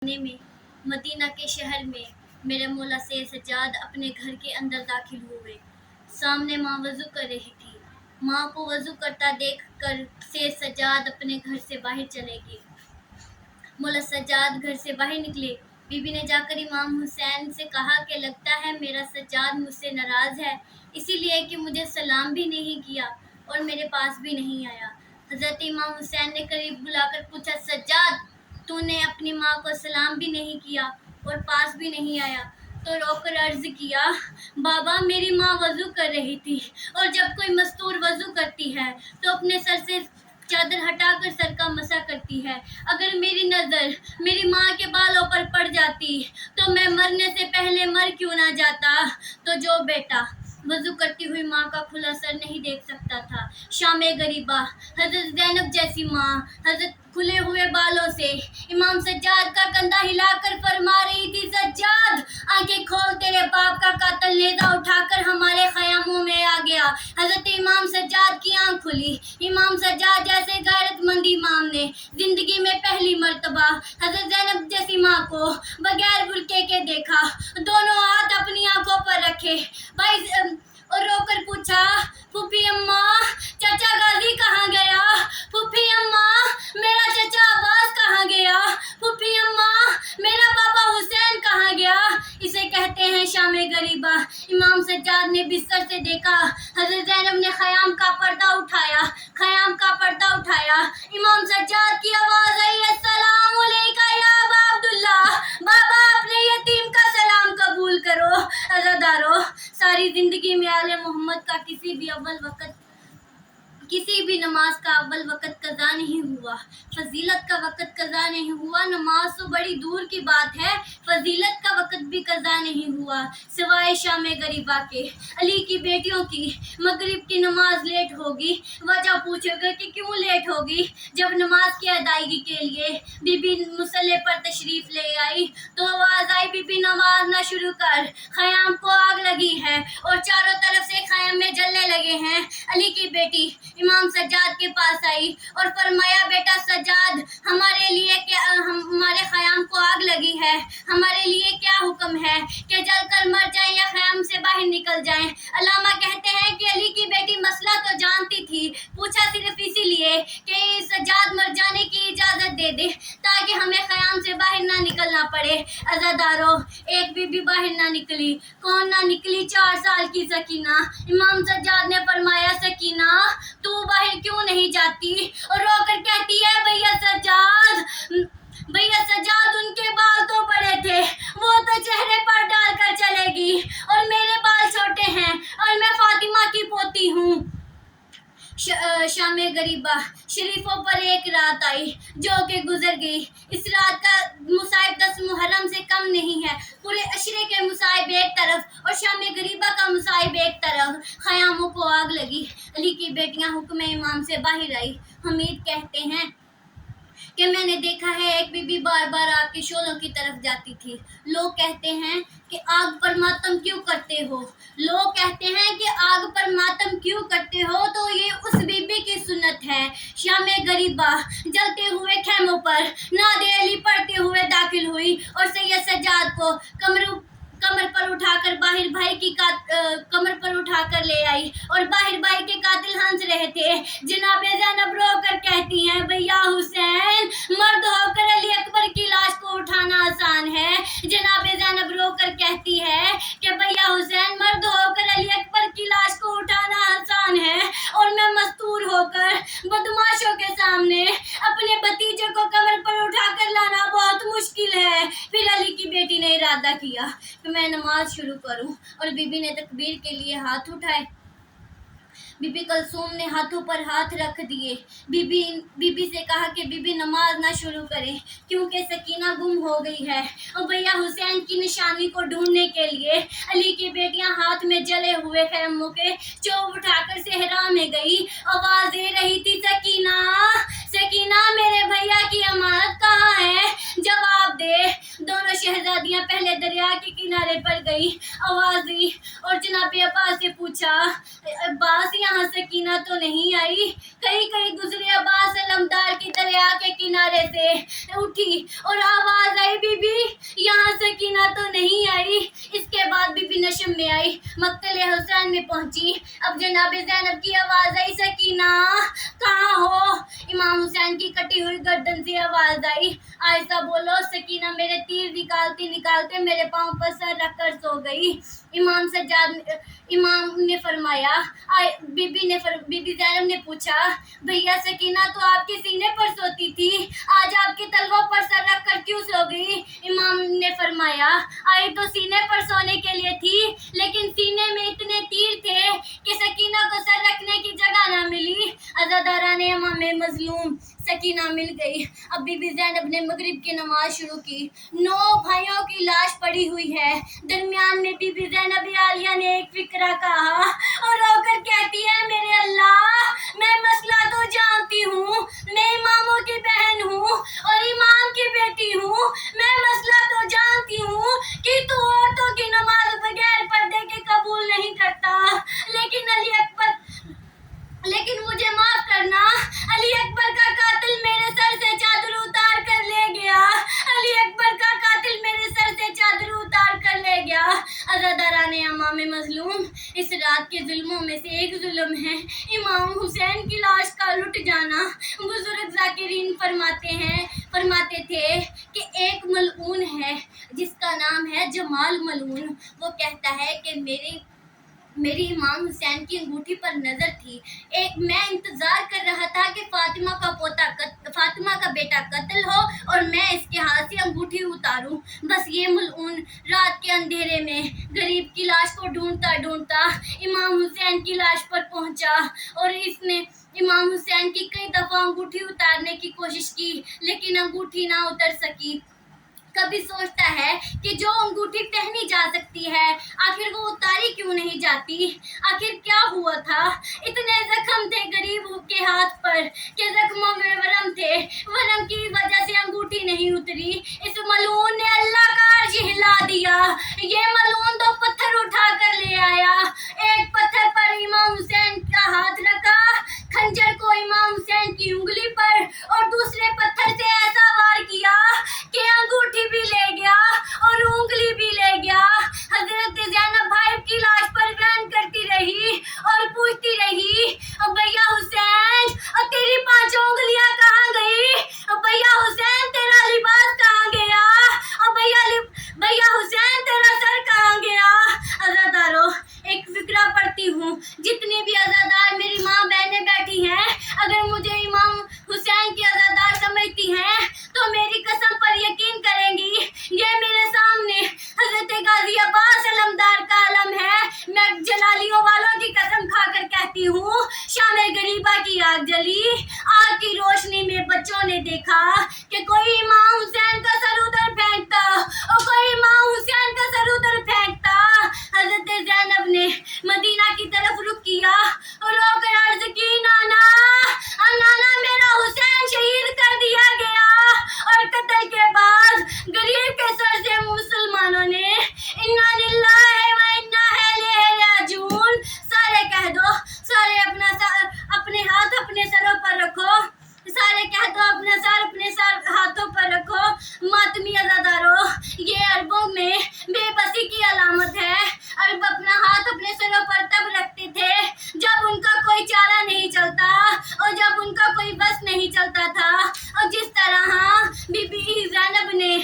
में मदीना के शहर में मेरे मौला से सज्जाद अपने घर के अंदर दाखिल हुए। सामने माँ वज़ू कर रही थी। माँ को वज़ू करता देख कर से सज्जाद अपने घर से बाहर चले गए। मौला सज्जाद घर से बाहर निकले। बीबी ने जाकर इमाम हुसैन से कहा कि लगता है मेरा सज्जाद मुझसे नाराज़ है, इसीलिए कि मुझे सलाम भी नहीं किया और मेरे पास भी नहीं आया। हज़रत इमाम हुसैन ने करीब बुलाकर पूछा, सज्जाद तूने अपनी माँ को सलाम भी नहीं किया और पास भी नहीं आया? तो रोकर अर्ज किया, बाबा मेरी माँ वज़ू कर रही थी और जब कोई मस्तूर वज़ू करती है तो अपने सर से चादर हटाकर सर का मसा करती है। अगर मेरी नज़र मेरी माँ के बालों पर पड़ जाती तो मैं मरने से पहले मर क्यों ना जाता। तो जो बेटा वज़ू करती हुई माँ का खुला सर नहीं देख सकता था, शामे गरीबा हज़रत ज़ैनब जैसी माँ हज़रत खुले हुए बालों से इमाम सज्जाद का कंधा हिलाकर फरमा रही थी, सज्जाद आंखें खोल, तेरे बाप का कातिल नेज़ा उठाकर हमारे ख़यामों में आ गया। हज़रत इमाम सज्जाद की आंख खुली। इमाम सज्जाद जैसे गैरतमंद इमाम ने जिंदगी में पहली मर्तबा हज़रत ज़ैनब जैसी माँ को बगैर बुर्के के देखा। दोनों हाथ अपनी आंखों पर रखे भाई और रोकर पूछा, फूफी अम्मा चाचा गाजी कहाँ गया? फूफी अम्मा मेरा चाचा अब्बास कहाँ गया? फूफी अम्मा मेरा पापा हुसैन कहाँ गया? इसे कहते हैं शामे गरीबा। इमाम सज्जाद ने बिस्तर से देखा, हज़रत ज़ैनब ने ख़याम का पर्दा उठाया। इमाम सज्जाद की आवाज़ आई, अस्सलामु अलैका या अबा अब्दुल्ला, बाबा अपने यतीम का सलाम कबूल करो। अज़ादारो, सारी जिंदगी में आले मोहम्मद का किसी भी नमाज का अव्वल वक़्त कज़ा नहीं हुआ, फजीलत का वक़्त कज़ा नहीं हुआ। नमाज तो बड़ी दूर की बात है, फजीलत का वक़्त भी कज़ा नहीं हुआ सिवाय शामे गरीबा के। अली की बेटियों की मगरिब की नमाज लेट होगी, वजह पूछोगे कि क्यों लेट होगी? जब नमाज की अदायगी के लिए बीबी मुसल्ले पर तशरीफ़ ले आई तो आवाज़ आई, बीबी नमाज ना शुरू कर, ख़याम को आग लगी है और चारों तरफ से ख़याम में जलने लगे हैं। अली की बेटी इमाम सज्जाद के पास आई और फरमाया, बेटा सज्जाद हमारे ख़याम को आग लगी है, हमारे लिए क्या हुक्म है कि जलकर मर जाएं या ख़याम से बाहर निकल जाएं? अल्लामा कहते हैं कि अली की बेटी मसला तो जानती थी, पूछा सिर्फ इसीलिए कि सज्जाद मर जाने की इजाज़त दे दे ताकि हमें ख़याम से बाहर ना निकलना पड़े। अज़ादारो, एक बीबी बाहर ना निकली। कौन ना निकली? 4 साल की सकीना। इमाम सज्जाद ने फरमाया, सकीना तू बाहर क्यों नहीं जाती? और रोकर कहती है, भैया सज्जाद उनके बाल तो बड़े थे, वो तो चेहरे पर डालकर चलेगी और मेरे बाल छोटे हैं और मैं फातिमा की पोती हूँ। शामे गरीबा, शरीफों पर एक रात आई जो कि गुजर गई। इस रात का मुसाइब 10 मुहर्रम से कम नहीं है। पूरे अशरे के मुसाइब एक तरफ और शामे गरीबा का मुसाइब एक तरफ, ख़यामों को आग लगी। अली की बेटियां हुक्म इमाम से बाहर आई। हमीद कहते हैं कि मैंने देखा है एक बीबी बार बार आग के शोलों की तरफ जाती थी। लोग कहते हैं कि आग पर मातम क्यों करते हो? तो ये उस बीबी की सुन्नत है। शामे गरीबा जलते हुए खेमों पर नादे अली पढ़ते हुए दाखिल हुई और सैयद सज्जाद को कमर पर उठाकर ले आई और बाहर भाई के कातिल हंस रहे थे। जनाबे ज़ैनब रोकर कहती हैं, भैया हुसैन मर्द होकर अली अकबर की लाश को उठाना आसान है। जनाबे ज़ैनब रोकर कहती है कि भैया हुसैन मर्द होकर अली अकबर की लाश को उठाना आसान है और मैं मस्तूर होकर बदमाशों के सामने अपने भतीजे को कमर पर उठाकर लाना बहुत मुश्किल है। फिर अली की बेटी ने इरादा किया कि मैं नमाज शुरू करूं और बीबी ने तकबीर के लिए हाथ उठाए। बीबी कलसूम ने हाथों पर हाथ रख दिए। बीबी से कहा कि बीबी नमाज ना शुरू करें क्योंकि सकीना गुम हो गई है। और भैया हुसैन की निशानी को ढूंढने के लिए अली की बेटियां हाथ में जले हुए खैमों के चोब उठाकर सहरा में गई। आवाज दे रही थी, सकीना मेरे भैया की अमानत कहाँ है? जवाब दे। दोनों शहजादियां पहले दरिया के किनारे पर गई, आवाज दी और जनाब अब्बास से पूछा, अब्बास यहाँ सकीना तो नहीं आई? कहीं कहीं गुजरे अब्बास अलमदार की दरिया के किनारे से उठी और आवाज आई, बीबी यहाँ सकीना तो नहीं आई। इसके बाद बीबी नशम में आई, मक्तल हुसैन में पहुंची। अब जनाब ज़ैनब की आवाज आई, सकीना कहाँ हो? इमाम हुसैन की कटी हुई गर्दन से आवाज आई, आयशा बोलो। सकीना मेरे तीर निकालते निकालते मेरे पांव पर सर रखकर सो गई। इमाम ने फरमाया, बीबी ज़ैनब ने पूछा, भैया सकीना तो आपके सीने पर सोती थी, आज आपके तलवों पर सर रखकर क्यों सो गई? इमाम ने फरमाया, आई तो सीने पर सोने के लिए थी, लेकिन सीने में इतने तीर थे कि सकीना को सर रखने की जगह ना मिली। अज़ादाराने इमाम मजलूम सकीना मिल गई। अब बीबी ज़ैनब ने मगरिब की नमाज शुरू की। 9 भाइयों की लाश पड़ी हुई है। दरमियान में बीबी ज़ैनब आलिया ने एक फिक्रा कहा और रोकर कहती है, मेरे अल्लाह, मैं मसला तो जानती हूँ, मैं इमामों की बहन हूँ और इमाम की बेटी हूँ। मैं मसला तो जानती हूँ कि तू औरतों की नमाज बगैर पर्दे के कबूल नहीं करता, लेकिन मुझे माफ करना, अली अकबर का कातिल मेरे सर से चादर उतार कर ले गया। अली अकबर का कातिल मेरे सर से चादर उतार कर ले गया। अज़ादाराने इमाम मजलूम, इस रात के जुल्मों में से एक जुल्म है इमाम हुसैन की लाश का लुट जाना। बुजुर्ग ज़ाकिरीन फरमाते थे कि एक मलऊन है जिसका नाम है जमाल मलऊन। वो कहता है कि मेरी इमाम हुसैन की अंगूठी पर नजर थी। मैं इंतजार कर रहा था कि फातिमा का बेटा कत्ल हो और मैं इसके हाथ से अंगूठी उतारूं। बस ये मलऊन रात के अंधेरे में गरीब की लाश को ढूंढता ढूंढता इमाम हुसैन की लाश पर पहुंचा और इसने इमाम हुसैन की कई दफा अंगूठी उतारने की कोशिश की, लेकिन अंगूठी ना उतर सकी। कभी सोचता है कि जो अंगूठी पहनी जा सकती है, आखिर वो उतारी क्यों नहीं जाती? आखिर क्या हुआ था? इतने जख्म थे गरीब के हाथ पर कि जख्मों में वरम थे, वरम की वजह से अंगूठी नहीं उतरी। इस मलून ने अल्लाह का अर्श हिला दिया। ये मलून 2 पत्थर उठा कर ले आया। एक पत्थर पर इमाम हुसैन का हाथ रखा, खंजर को इमाम हुसैन की उंगली पर, और दूसरे पत्थर से ऐसा वार किया कि अंगूठी भी ले गया और उंगली भी ले गया। हजरत ज़ैनब भाई की लाश पर बयान करती रही और पूछती रही, भैया हुसैन, तेरी 5 उंगलियां कहाँ गई? भैया हुसैन, तेरा लिबास कहाँ गया? भैया हुसैन, तेरा सर कहाँ गया? अज़ादारों, एक फिक्रा पढ़ती हूँ। जितनी भी अज़ादार मेरी माँ बहनें बैठी हैं, अगर मुझे इमाम हुसैन की अज़ादार समझती हैं तो मेरी कसम पर यकीन करेंगी, ये मेरे सामने हजरत गाजी अब्बास अलमदार का आलम है। मैं जलालियों वालों की कसम खाकर कहती हूँ, शामे गरीबा की आग जली। आग की रोशनी में बच्चों ने देखा कि कोई इमाम हुसैन का सर उधर फेंकता और कोई इमाम हुसैन का सर उधर फेंकता। हजरत ज़ैनब ने मदीना की तरफ रुख किया और रोकर अर्ज की, नाना मेरा हुसैन शहीद कर दिया गया। और कत्ल के बाद गरीब के सर से मुसलमानों ने इन्ना लिल्लाहि व इन्ना इलैहि राजिऊन। सारे कह दो, सारे अपने हाथ अपने सरों पर रखो। सारे कह दो, अपने सर अपने हाथों पर रखो। मातमी अज़ादारों, ये अरबों में बेबसी की अलामत है। अरब अपना हाथ अपने सरों पर तब रखते थे जब उनका कोई चारा नहीं चलता और जब उनका कोई बस नहीं चलता था। और जिस तरह बीबी ज़ैनब ने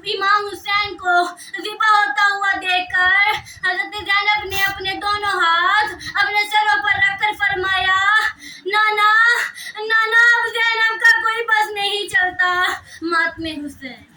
इमाम हुसैन को ज़िबा होता हुआ देखकर हज़रत ज़ैनब ने अपने दोनों हाथ अपने सरों पर रखकर फरमाया, नाना अब ज़ैनब का कोई बस नहीं चलता। मातमे हुसैन।